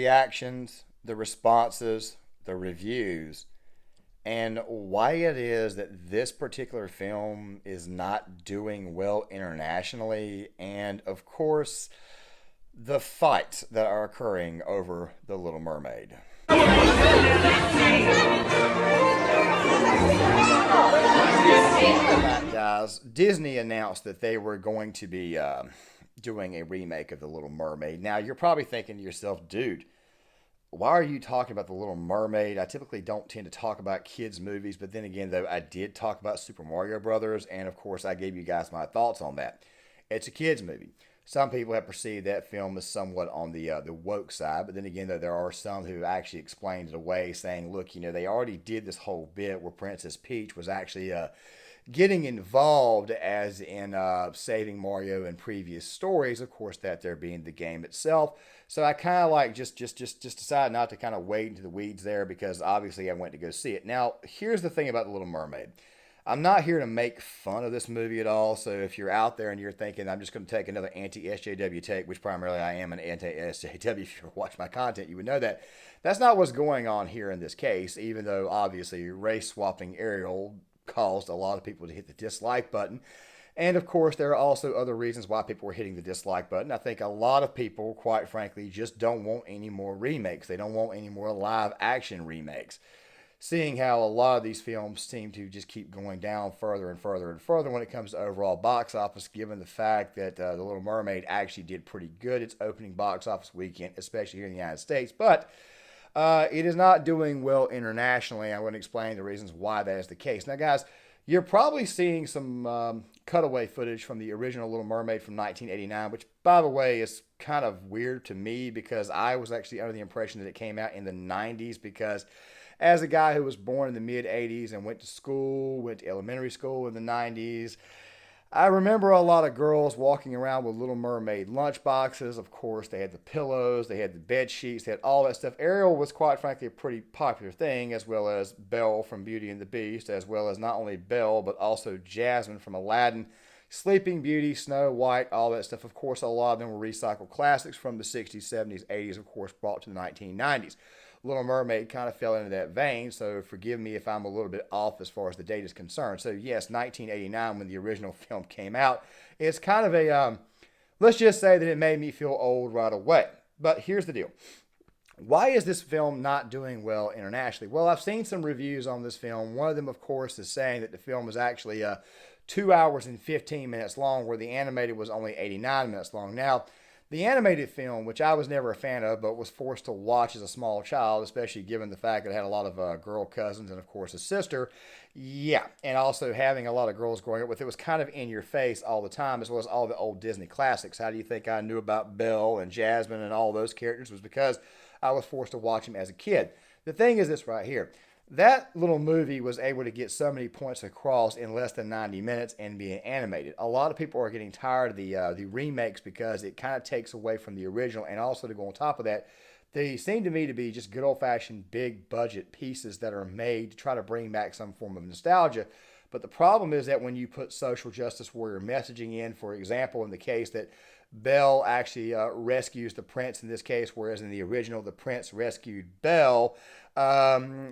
reactions, the responses, the reviews, and why it is that this particular film is not doing well internationally, and of course, the fights that are occurring over The Little Mermaid. Guys, Disney announced that they were going to be doing a remake of The Little Mermaid. Now, you're probably thinking to yourself, dude, why are you talking about The Little Mermaid? I typically don't tend to talk about kids' movies, but then again, though, I did talk about Super Mario Brothers, and of course, I gave you guys my thoughts on that. It's a kids' movie. Some people have perceived that film as somewhat on the woke side, but then again, though, there are some who actually explained it away, saying, look, they already did this whole bit where Princess Peach was actually getting involved as in saving Mario in previous stories, of course, that there being the game itself. So I kind of like just decided not to kind of wade into the weeds there because obviously I went to go see it. Now, here's the thing about The Little Mermaid. I'm not here to make fun of this movie at all, so if you're out there and you're thinking I'm just going to take another anti-SJW take, which primarily I am an anti-SJW, if you watch my content, you would know that. That's not what's going on here in this case, even though obviously race-swapping Ariel caused a lot of people to hit the dislike button. And of course, there are also other reasons why people were hitting the dislike button. I think a lot of people, quite frankly, just don't want any more remakes. They don't want any more live action remakes. Seeing how a lot of these films seem to just keep going down further and further and further when it comes to overall box office, given the fact that The Little Mermaid actually did pretty good its opening box office weekend, especially here in the United States. But it is not doing well internationally. I'm going to explain the reasons why that is the case. Now, guys, you're probably seeing some cutaway footage from the original Little Mermaid from 1989, which, by the way, is kind of weird to me because I was actually under the impression that it came out in the 90s because as a guy who was born in the mid-'80s and went to elementary school in the 90s, I remember a lot of girls walking around with Little Mermaid lunchboxes. Of course, they had the pillows, they had the bed sheets, they had all that stuff. Ariel was quite frankly a pretty popular thing, as well as Belle from Beauty and the Beast, as well as not only Belle, but also Jasmine from Aladdin, Sleeping Beauty, Snow White, all that stuff. Of course, a lot of them were recycled classics from the 60s, 70s, 80s, of course, brought to the 1990s. Little Mermaid kind of fell into that vein, so forgive me if I'm a little bit off as far as the date is concerned. So yes, 1989 when the original film came out, it's kind of a, let's just say that it made me feel old right away. But here's the deal. Why is this film not doing well internationally? Well, I've seen some reviews on this film. One of them, of course, is saying that the film is actually 2 hours and 15 minutes long, where the animated was only 89 minutes long. Now, the animated film, which I was never a fan of, but was forced to watch as a small child, especially given the fact that it had a lot of girl cousins and, of course, a sister. Yeah, and also having a lot of girls growing up with it was kind of in your face all the time, as well as all the old Disney classics. How do you think I knew about Belle and Jasmine and all those characters? It was because I was forced to watch them as a kid. The thing is this right here. That little movie was able to get so many points across in less than 90 minutes and being animated. A lot of people are getting tired of the remakes because it kind of takes away from the original, and also to go on top of that, they seem to me to be just good old-fashioned big budget pieces that are made to try to bring back some form of nostalgia. But the problem is that when you put social justice warrior messaging in, for example, in the case that Belle actually rescues the prince in this case, whereas in the original, the prince rescued Belle.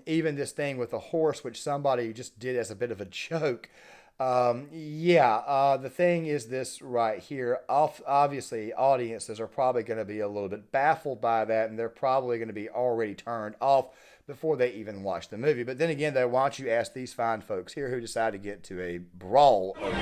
Even this thing with the horse, which somebody just did as a bit of a joke. The thing is this right here. Obviously, audiences are probably going to be a little bit baffled by that, and they're probably going to be already turned off before they even watch the movie. But then again, though, why don't you ask these fine folks here who decide to get to a brawl over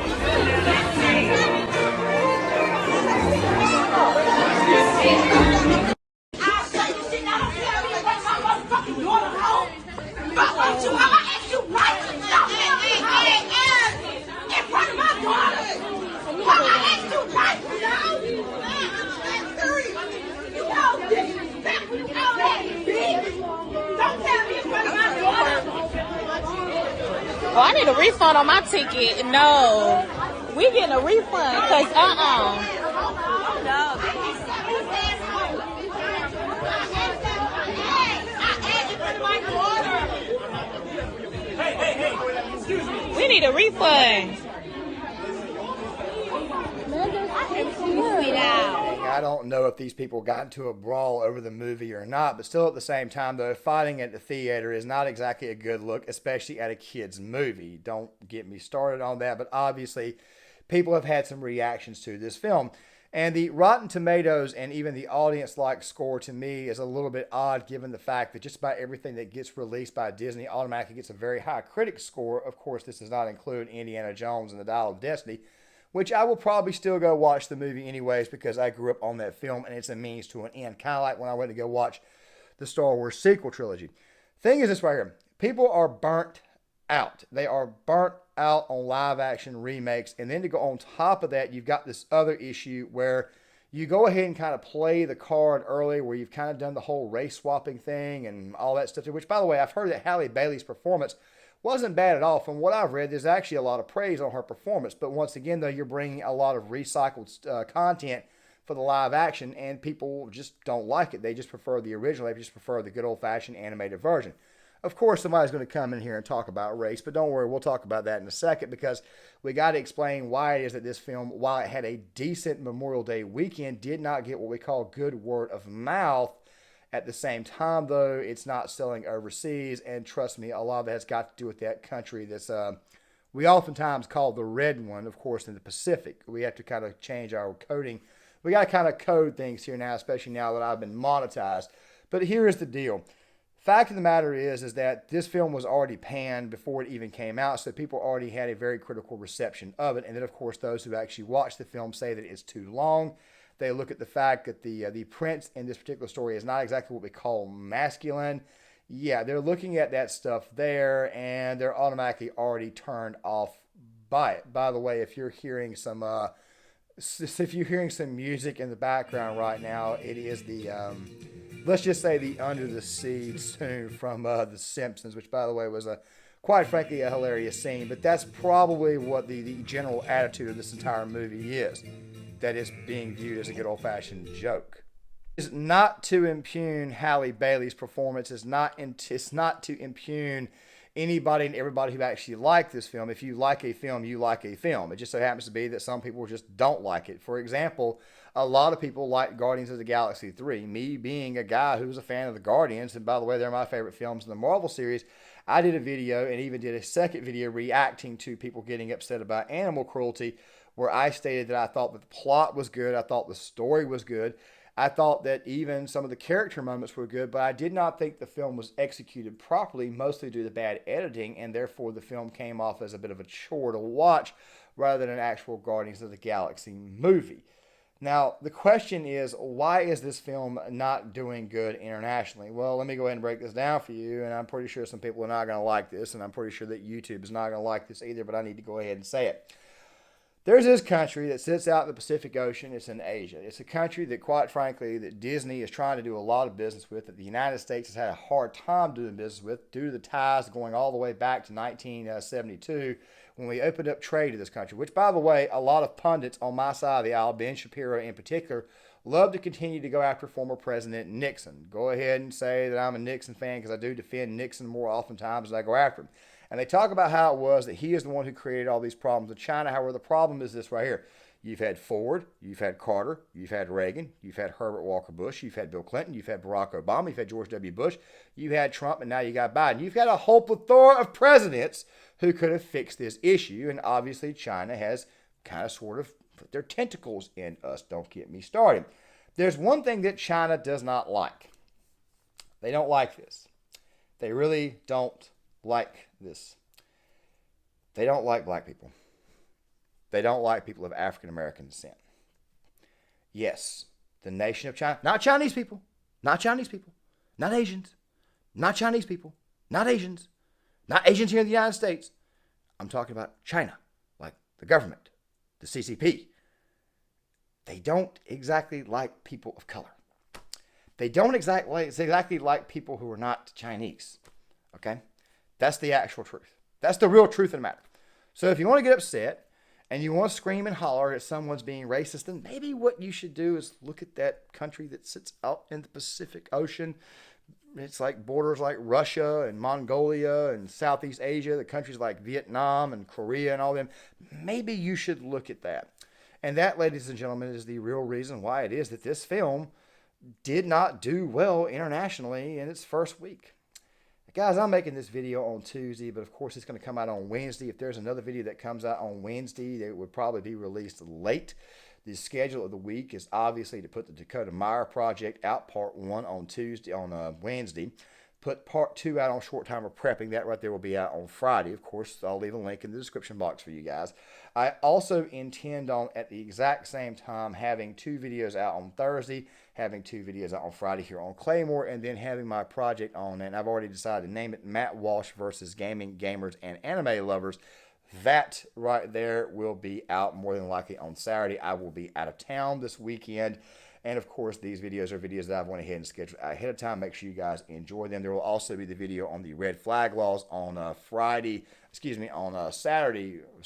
Oh, I need a refund on my ticket. No. We getting a refund because No. We need a refund. Hang I don't know if these people got into a brawl over the movie or not, but still at the same time, though, fighting at the theater is not exactly a good look, especially at a kid's movie. Don't get me started on that, but obviously, people have had some reactions to this film. And the Rotten Tomatoes and even the audience-like score to me is a little bit odd given the fact that just about everything that gets released by Disney automatically gets a very high critic score. Of course, this does not include Indiana Jones and the Dial of Destiny, which I will probably still go watch the movie anyways because I grew up on that film and it's a means to an end. Kind of like when I went to go watch the Star Wars sequel trilogy. Thing is this right here. People are burnt out. They are burnt out on live action remakes. And then to go on top of that, you've got this other issue where you go ahead and kind of play the card early where you've kind of done the whole race swapping thing and all that stuff. Which, by the way, I've heard that Halle Bailey's performance wasn't bad at all. From what I've read, there's actually a lot of praise on her performance. But once again, though, you're bringing a lot of recycled content for the live action, and people just don't like it. They just prefer the original. They just prefer the good old-fashioned animated version. Of course, somebody's going to come in here and talk about race, but don't worry, we'll talk about that in a second because we got to explain why it is that this film, while it had a decent Memorial Day weekend, did not get what we call good word of mouth. At the same time, though, it's not selling overseas, and trust me, a lot of that has got to do with that country that's we oftentimes call the red one, of course, in the Pacific. We have to kind of change our coding. We got to kind of code things here now, especially now that I've been monetized. But here is the deal. Fact of the matter is that this film was already panned before it even came out, so people already had a very critical reception of it. And then, of course, those who actually watched the film say that it's too long. They look at the fact that the prince in this particular story is not exactly what we call masculine. Yeah, they're looking at that stuff there, and they're automatically already turned off by it. By the way, if you're hearing some music in the background right now, it is the let's just say the Under the Sea tune from The Simpsons, which, by the way, was quite frankly a hilarious scene. But that's probably what the general attitude of this entire movie is. That is being viewed as a good old-fashioned joke. It's not to impugn Halle Bailey's performance. It's not to impugn anybody and everybody who actually liked this film. If you like a film, you like a film. It just so happens to be that some people just don't like it. For example, a lot of people like Guardians of the Galaxy 3. Me being a guy who's a fan of the Guardians, and by the way, they're my favorite films in the Marvel series, I did a video and even did a second video reacting to people getting upset about animal cruelty, where I stated that I thought that the plot was good, I thought the story was good, I thought that even some of the character moments were good, but I did not think the film was executed properly, mostly due to bad editing, and therefore the film came off as a bit of a chore to watch rather than an actual Guardians of the Galaxy movie. Now, the question is, why is this film not doing good internationally? Well, let me go ahead and break this down for you, and I'm pretty sure some people are not going to like this, and I'm pretty sure that YouTube is not going to like this either, but I need to go ahead and say it. There's this country that sits out in the Pacific Ocean. It's in Asia. It's a country that, quite frankly, that Disney is trying to do a lot of business with, that the United States has had a hard time doing business with due to the ties going all the way back to 1972 when we opened up trade to this country, which, by the way, a lot of pundits on my side of the aisle, Ben Shapiro in particular, love to continue to go after former President Nixon. Go ahead and say that I'm a Nixon fan because I do defend Nixon more oftentimes than I go after him. And they talk about how it was that he is the one who created all these problems with China. However, the problem is this right here. You've had Ford, you've had Carter, you've had Reagan, you've had Herbert Walker Bush, you've had Bill Clinton, you've had Barack Obama, you've had George W. Bush, you've had Trump, and now you got Biden. You've got a whole plethora of presidents who could have fixed this issue. And obviously China has kind of sort of put their tentacles in us. Don't get me started. There's one thing that China does not like. They don't like this. They really don't like this. They don't like black people. They don't like people of African American descent. Yes, the nation of China, not Chinese people, not Chinese people, not Asians, not Chinese people, not Asians, not Asians here in the United States. I'm talking about China, like the government, the CCP. They don't exactly like people of color. They don't exactly like people who are not Chinese. Okay? That's the actual truth. That's the real truth of the matter. So if you want to get upset and you want to scream and holler at someone's being racist, then maybe what you should do is look at that country that sits out in the Pacific Ocean. It's like borders like Russia and Mongolia and Southeast Asia, the countries like Vietnam and Korea and all them. Maybe you should look at that. And that, ladies and gentlemen, is the real reason why it is that this film did not do well internationally in its first week. Guys, I'm making this video on Tuesday, but of course it's going to come out on Wednesday. If there's another video that comes out on Wednesday, it would probably be released late. The schedule of the week is obviously to put the Dakota Meyer project out, part 1 on Wednesday. Put part 2 out on Short Timer Prepping. That right there will be out on Friday. Of course, I'll leave a link in the description box for you guys. I also intend on, at the exact same time, having 2 videos out on Thursday, having 2 videos out on Friday here on Claymore, and then having my project on, and I've already decided to name it Matt Walsh versus Gaming, Gamers, and Anime Lovers. That right there will be out more than likely on Saturday. I will be out of town this weekend. And of course, these videos are videos that I've went ahead and scheduled ahead of time. Make sure you guys enjoy them. There will also be the video on the red flag laws on Saturday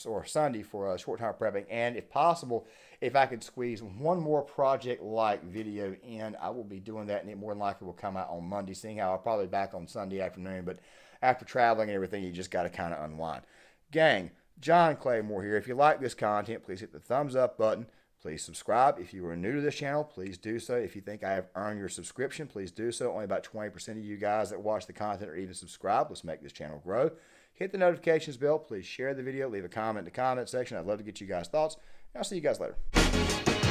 or Sunday for short time prepping. And if possible, if I could squeeze one more project-like video in, I will be doing that, and it more than likely will come out on Monday, seeing how I'll probably be back on Sunday afternoon. But after traveling and everything, you just got to kind of unwind. Gang, John Claymore here. If you like this content, please hit the thumbs up button. Please subscribe. If you are new to this channel, please do so. If you think I have earned your subscription, please do so. Only about 20% of you guys that watch the content are even subscribed. Let's make this channel grow. Hit the notifications bell. Please share the video. Leave a comment in the comment section. I'd love to get you guys' thoughts. And I'll see you guys later.